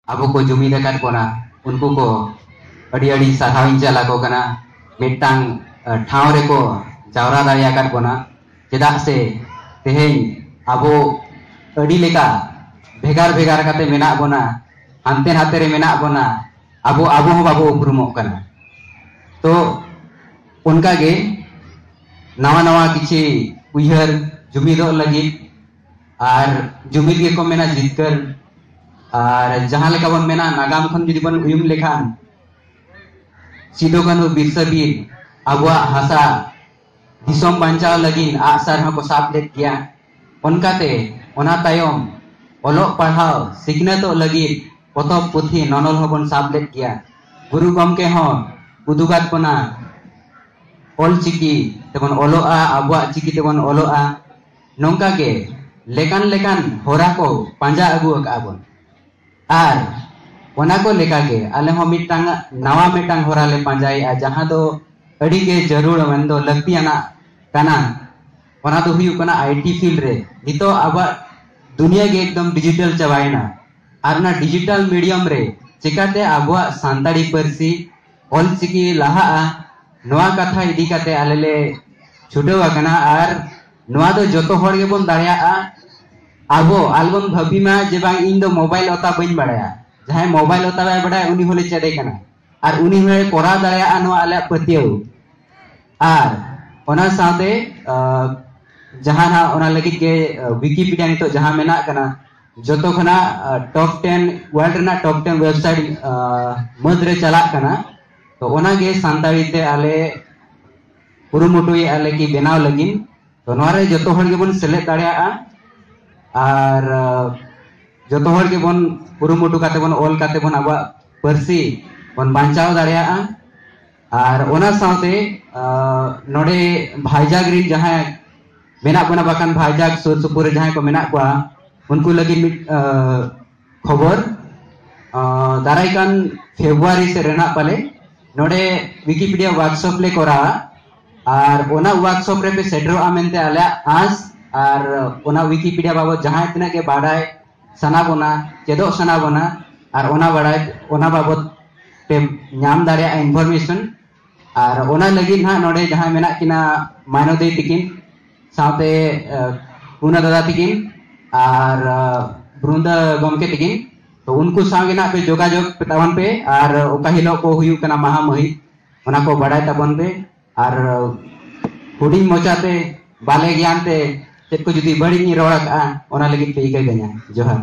abo ko jumi dekat kona unku ko adi adi sarhaw jala ko kana mitang ठाव रे को जावरा दाड़ियाकान बोना चेदा से तेहेन आबो अड़ी लेका भेगार भेगार काते मेना बोना हानते हाते रे मेना बोना आबो आबो हो बाबो उपरुमोग कना तो उनका गे नवा नवा किछि उयहर जुमिदो लगी और जुमिद गे को मेना जितकर और जहां लेका बन मेना नागाम खन जुदी बन उयुम लेखान सिदो कानु बिरसा बीर आबुआ हासा दिसोम बांचाव लगिन आसार हको साब लेत गया उनकाते ओना तायम ओलोक पढ़ाव सिखनतो लगी पतब पुथी ननल हबन साब लेत गया गुरु गमके हो उदुगात बना ओल चिकी तेबन ओलोआ आबुआ चिकी तेबन ओलोआ नोंका के लेकान लेकान होरा को पांजा अगु अकाबन आर ओना को लेका के आले हो मिटांग नवा मिटांग होरा ले पांजाई आ जहां दो अड़ी के जरूर मन दो लगतियाना काना ओना दो हुयु कना आईटी फील्ड रे नितो अब दुनिया के एकदम डिजिटल चबायना आर ना डिजिटल मीडियम रे चिकाते आबुआ सांताड़ी परसी ऑल चिकी लाहा नवा कथा इदी काते आलेले छुटेवा कना आर नवा दो जतो होड़ गे बोन दाड़िया आबो आलबम भाबीमा जे बांग इन दो मोबाइल ओता बइन बाड़ाया जहां मोबाइल ओता बाय बाड़ाय उनी होले चेदे कना और उनी होले कोरा दाड़िया नवा आले पतियो आर ओना साथे जहां ना ओना लगी के विकिपीडिया नितो जहां मेना कना जतो खना टॉप 10 वर्ल्ड ना टॉप 10 वेबसाइट मद रे चला कना तो ओना गे सांताड़ी ते आले पुरुमुटुई आले की बेनाव लगिन तो नोरे जतो हर गे बन सेलेक्ट दाड़िया और जतो हर गे बन पुरुमुटु काते बन ऑल काते बन आबा परसी बन बांचाव दाड़िया और ओना साथे नोडे भाईजाग री जहां मेना बना बाकान भाईजाग सुर सुपुर जहां को मेना को उनको लगी खबर दाराइकान फेब्रुआरी से रेना पाले नोडे विकिपीडिया वर्कशॉप ले कोरा और ओना वर्कशॉप रे पे सेटरो आमेंते आले आस और ओना विकिपीडिया बाबत जहां इतना के बाड़ाय सना बोना चेदो सना बोना और ओना बाड़ाय ओना बाबत पे नाम दाड़िया इन्फॉर्मेशन और ओना लगी ना नोडे जहां मेना किना मानोदे तिकिन साथे पुना दादा तिकिन और ब्रुंदा गमके तिकिन तो उनको सांगे ना पे जोगाजोग तावन पे और ओका हिलो को हुयु कना महामही ओना को बड़ाय ताबन पे और हुडी मोचाते बाले ज्ञान ते चेत को जुदी बड़ी नि रोड़ा का ओना लगी पे इके गया जोहार।